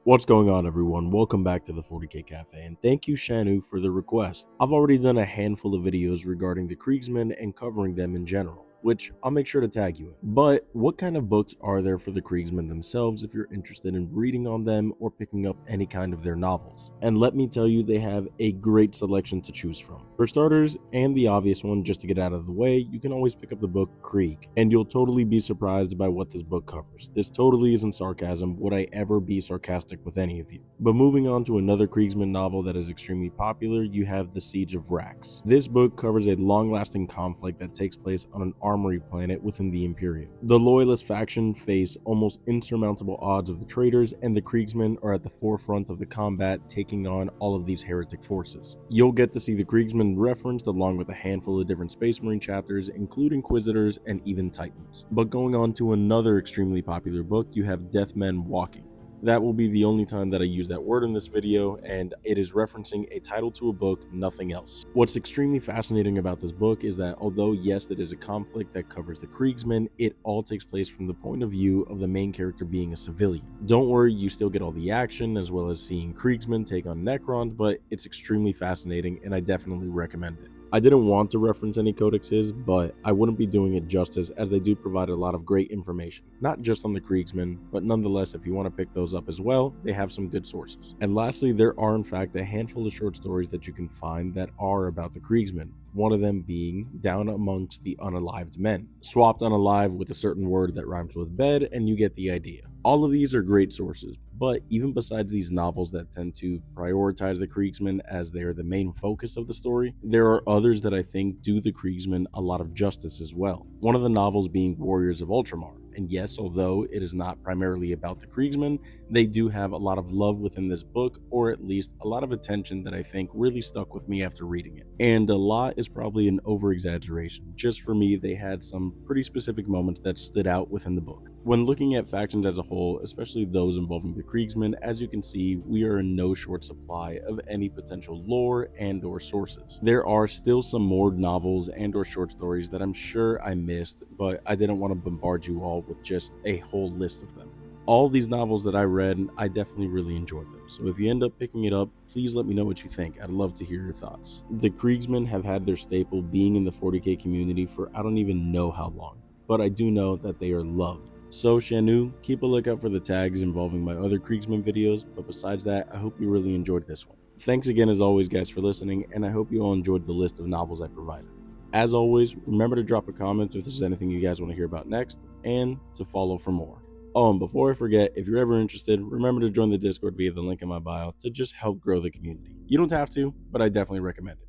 What's going on, everyone? Welcome back to the 40K Cafe, and thank you, Shanu, for the request. I've already done a handful of videos regarding the Kriegsmen and covering them in general, which I'll make sure to tag you in. But what kind of books are there for the Kriegsmen themselves if you're interested in reading on them or picking up any kind of their novels? And let me tell you, they have a great selection to choose from. For starters, and the obvious one just to get out of the way, you can always pick up the book Krieg, and you'll totally be surprised by what this book covers. This totally isn't sarcasm. Would I ever be sarcastic with any of you? But moving on to another Kriegsman novel that is extremely popular, you have The Siege of Rax. This book covers a long-lasting conflict that takes place on an armory planet within the Imperium. The Loyalist faction face almost insurmountable odds of the traitors, and the Kriegsmen are at the forefront of the combat, taking on all of these heretic forces. You'll get to see the Kriegsmen referenced along with a handful of different Space Marine chapters, including Inquisitors and even Titans. But going on to another extremely popular book, you have Deathmen Walking. That will be the only time that I use that word in this video, and it is referencing a title to a book, nothing else. What's extremely fascinating about this book is that although yes, it is a conflict that covers the Kriegsmen, it all takes place from the point of view of the main character being a civilian. Don't worry, you still get all the action as well as seeing Kriegsmen take on Necrons, but it's extremely fascinating and I definitely recommend it. I didn't want to reference any codexes, but I wouldn't be doing it justice as they do provide a lot of great information, not just on the Kriegsmen, but nonetheless, if you want to pick those up as well, they have some good sources. And lastly, there are in fact a handful of short stories that you can find that are about the Kriegsmen, one of them being Down Amongst the Unalived Men. Swapped unalive with a certain word that rhymes with bed and you get the idea. All of these are great sources, but even besides these novels that tend to prioritize the Kriegsmen as they are the main focus of the story, there are others that I think do the Kriegsmen a lot of justice as well. One of the novels being Warriors of Ultramar. And yes, although it is not primarily about the Kriegsmen, they do have a lot of love within this book, or at least a lot of attention that I think really stuck with me after reading it. And a lot is probably an over-exaggeration. Just for me, they had some pretty specific moments that stood out within the book. When looking at factions as a whole, especially those involving the Kriegsmen, as you can see, we are in no short supply of any potential lore and or sources. There are still some more novels and or short stories that I'm sure I missed, but I didn't want to bombard you all with just a whole list of them. All these novels that I read, I definitely really enjoyed them. So if you end up picking it up, please let me know what you think. I'd love to hear your thoughts. The Kriegsmen have had their staple being in the 40K community for I don't even know how long, but I do know that they are loved. So Shanu, keep a lookout for the tags involving my other Kriegsmen videos, but besides that, I hope you really enjoyed this one. Thanks again as always guys for listening, and I hope you all enjoyed the list of novels I provided. As always, remember to drop a comment if there's anything you guys want to hear about next, and to follow for more. Oh, and before I forget, if you're ever interested, remember to join the Discord via the link in my bio to just help grow the community. You don't have to, but I definitely recommend it.